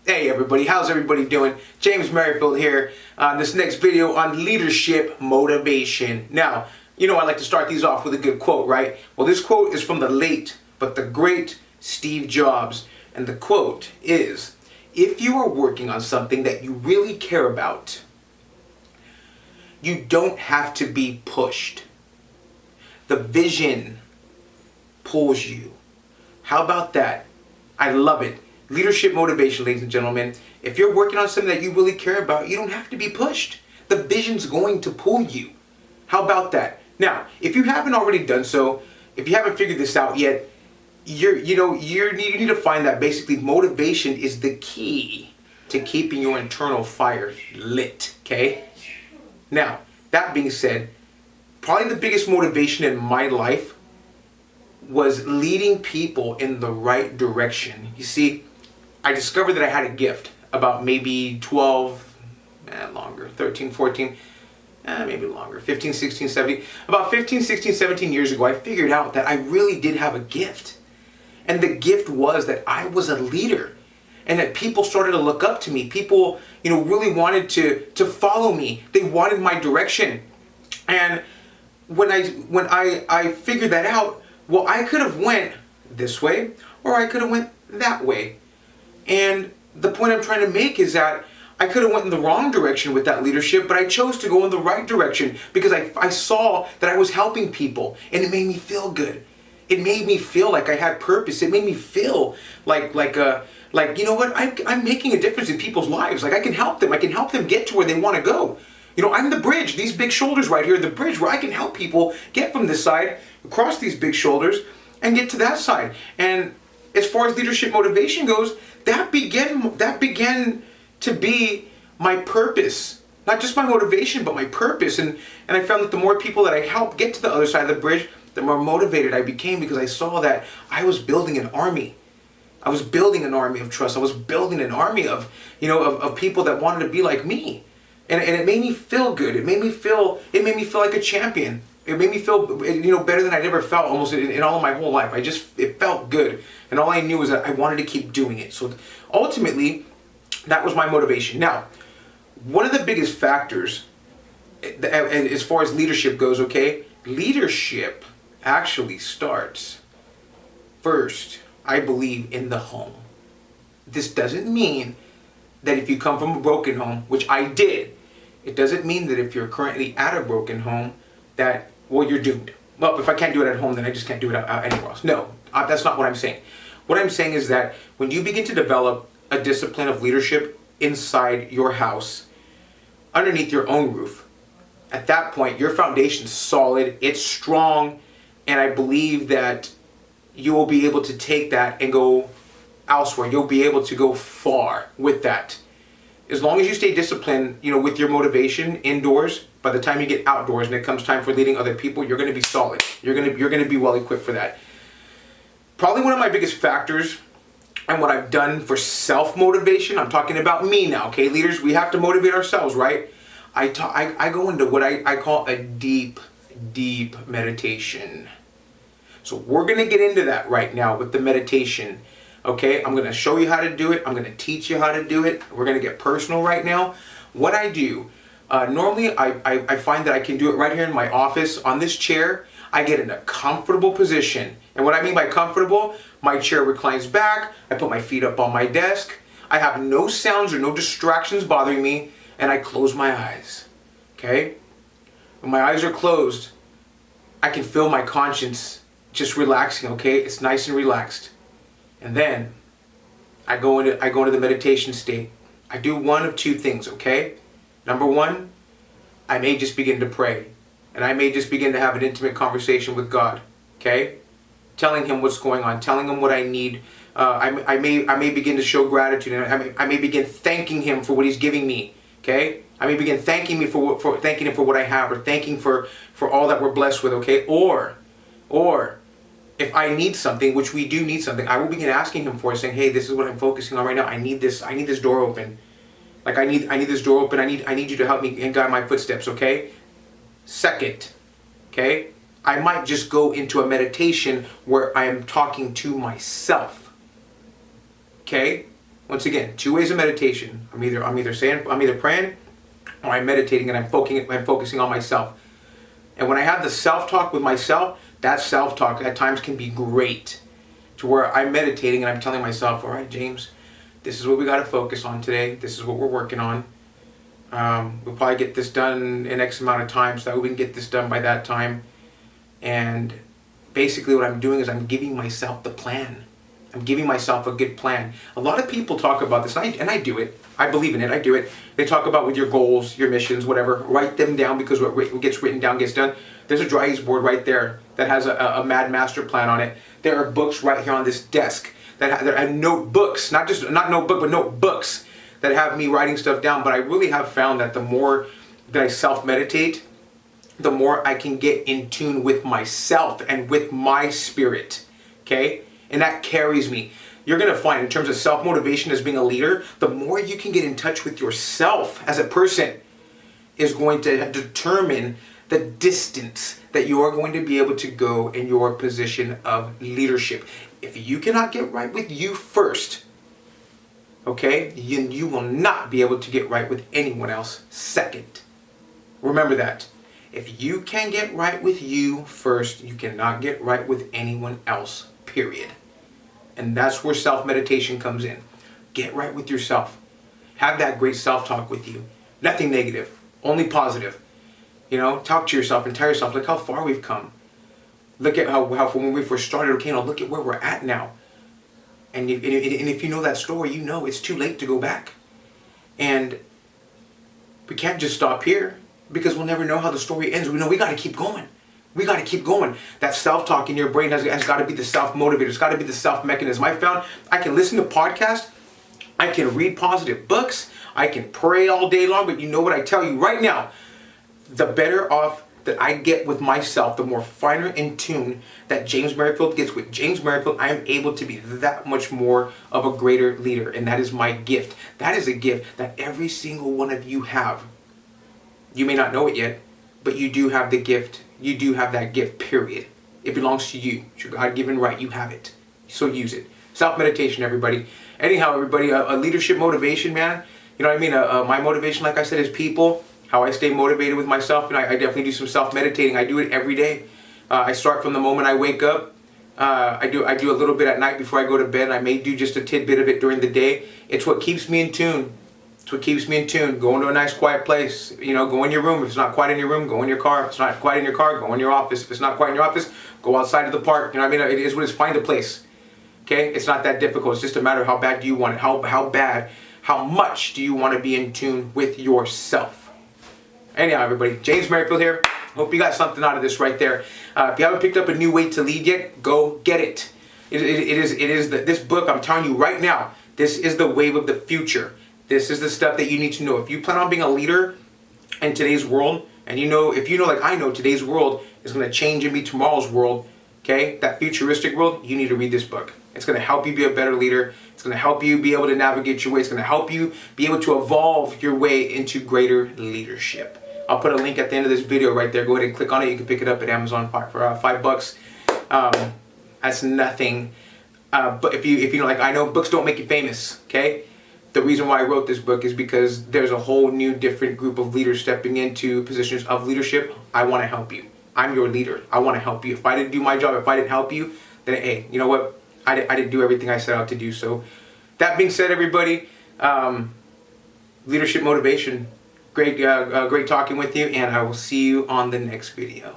Hey everybody, how's everybody doing? James Merrifield here on this next video on leadership motivation. Now, I like to start these off with a good quote, right? Well, this quote is from the late but the great Steve Jobs. And the quote is, if you are working on something that you really care about, you don't have to be pushed. The vision pulls you. How about that? I love it. Leadership motivation, ladies and gentlemen. If you're working on something that you really care about, you don't have to be pushed. The vision's going to pull you. How about that? Now, if you haven't already done so, if you haven't figured this out yet, you need to find that basically motivation is the key to keeping your internal fire lit, okay? Now, that being said, probably the biggest motivation in my life was leading people in the right direction. You see, I discovered that I had a gift about maybe 13, 14, maybe longer, 15, 16, 17. About 15, 16, 17 years ago, I figured out that I really did have a gift. And the gift was that I was a leader and that people started to look up to me. People, really wanted to follow me. They wanted my direction. And when I figured that out, well, I could have went this way or I could have went that way. And the point I'm trying to make is that I could have went in the wrong direction with that leadership, but I chose to go in the right direction because I saw that I was helping people and it made me feel good. It made me feel like I had purpose. It made me feel like you know what? I'm making a difference in people's lives. Like I can help them. I can help them get to where they want to go. I'm the bridge. These big shoulders right here are the bridge where I can help people get from this side, across these big shoulders, and get to that side. And as far as leadership motivation goes, that began to be my purpose. Not just my motivation, but my purpose. And I found that the more people that I helped get to the other side of the bridge, the more motivated I became because I saw that I was building an army. I was building an army of trust. I was building an army of people that wanted to be like me. And it made me feel good. It made me feel like a champion. It made me feel, better than I'd ever felt almost in all of my whole life. It felt good. And all I knew was that I wanted to keep doing it. So ultimately, that was my motivation. Now, one of the biggest factors, as far as leadership goes, okay, leadership actually starts first, I believe, in the home. This doesn't mean that if you come from a broken home, which I did, it doesn't mean that if you're currently at a broken home that, well, you're doomed. Well, if I can't do it at home, then I just can't do it anywhere else. No, that's not what I'm saying. What I'm saying is that when you begin to develop a discipline of leadership inside your house, underneath your own roof, at that point, your foundation's solid, it's strong, and I believe that you will be able to take that and go elsewhere. You'll be able to go far with that. As long as you stay disciplined, with your motivation indoors, by the time you get outdoors and it comes time for leading other people, you're going to be solid. You're going to be well equipped for that. Probably one of my biggest factors and what I've done for self-motivation, I'm talking about me now, okay? Leaders, we have to motivate ourselves, right? I go into what I call a deep meditation. So we're going to get into that right now with the meditation. Okay, I'm going to show you how to do it. I'm going to teach you how to do it. We're going to get personal right now. What I do, normally I find that I can do it right here in my office on this chair. I get in a comfortable position. And what I mean by comfortable, my chair reclines back. I put my feet up on my desk. I have no sounds or no distractions bothering me. And I close my eyes. Okay? When my eyes are closed, I can feel my conscience just relaxing, okay? It's nice and relaxed. And then I go into the meditation state. I do one of two things, okay? Number one, I may just begin to pray. And I may just begin to have an intimate conversation with God, okay? Telling him what's going on, telling him what I need. I may begin to show gratitude, and I may begin thanking him for what he's giving me, okay? I may begin thanking him for what I have, or thanking for all that we're blessed with, okay? Or if I need something, which we do need something, I will begin asking him for it, saying, hey, this is what I'm focusing on right now. I need this door open. Like I need this door open. I need you to help me and guide my footsteps, okay? Second, okay? I might just go into a meditation where I am talking to myself. Okay? Once again, two ways of meditation. I'm either praying or I'm meditating, and I'm focusing on myself. And when I have the self-talk with myself, that self-talk at times can be great, to where I'm meditating and I'm telling myself, all right, James, this is what we got to focus on today. This is what we're working on. We'll probably get this done in X amount of time, so that we can get this done by that time. And basically what I'm doing is I'm giving myself the plan. I'm giving myself a good plan. A lot of people talk about this, and I do it. I believe in it. I do it. They talk about with your goals, your missions, whatever. Write them down, because what gets written down gets done. There's a dry erase board right there that has a mad master plan on it. There are books right here on this desk that have notebooks, not notebook, but notebooks that have me writing stuff down. But I really have found that the more that I self-meditate, the more I can get in tune with myself and with my spirit, okay? And that carries me. You're going to find, in terms of self-motivation as being a leader, the more you can get in touch with yourself as a person is going to determine the distance that you are going to be able to go in your position of leadership. If you cannot get right with you first, okay, you will not be able to get right with anyone else second. Remember that. If you can get right with you first, you cannot get right with anyone else, period. And that's where self-meditation comes in. Get right with yourself. Have that great self-talk with you. Nothing negative, only positive. You know, talk to yourself and tell yourself, look how far we've come. Look at how from when we first started, okay, now look at where we're at now. And if you know that story, you know it's too late to go back. And we can't just stop here, because we'll never know how the story ends. We know we got to keep going. We got to keep going. That self-talk in your brain has got to be the self-motivator. It's got to be the self-mechanism. I found I can listen to podcasts. I can read positive books. I can pray all day long. But you know what I tell you right now? The better off that I get with myself, the more finer in tune that James Merrifield gets with James Merrifield, I am able to be that much more of a greater leader. And that is my gift. That is a gift that every single one of you have. You may not know it yet, but you do have the gift. You do have that gift, period. It belongs to you. It's your God-given right. You have it. So use it. Self-meditation, everybody. Anyhow, everybody, a leadership motivation, man. You know what I mean? My motivation, like I said, is people. How I stay motivated with myself. And I definitely do some self-meditating. I do it every day. I start from the moment I wake up. I do a little bit at night before I go to bed. I may do just a tidbit of it during the day. It's what keeps me in tune. It's what keeps me in tune. Go into a nice quiet place. You know, go in your room. If it's not quiet in your room, go in your car. If it's not quiet in your car, go in your office. If it's not quiet in your office, go outside of the park. You know what I mean? It is what it is. Find a place. Okay? It's not that difficult. It's just a matter of how bad do you want it. How much do you want to be in tune with yourself? Anyhow, everybody, James Merrifield here. Hope you got something out of this right there. If you haven't picked up A New Way to Lead yet, go get it. This book, I'm telling you right now, this is the wave of the future. This is the stuff that you need to know. If you plan on being a leader in today's world, and if you know like I know, today's world is going to change and be tomorrow's world, okay? That futuristic world, you need to read this book. It's going to help you be a better leader. It's going to help you be able to navigate your way. It's going to help you be able to evolve your way into greater leadership. I'll put a link at the end of this video right there. Go ahead and click on it. You can pick it up at Amazon for $5. That's nothing. But if you know, like I know, books don't make you famous, okay? The reason why I wrote this book is because there's a whole new different group of leaders stepping into positions of leadership. I want to help you. I'm your leader. I want to help you. If I didn't do my job, if I didn't help you, then hey, you know what? I didn't do everything I set out to do. So that being said, everybody, leadership motivation. Great talking with you, and I will see you on the next video.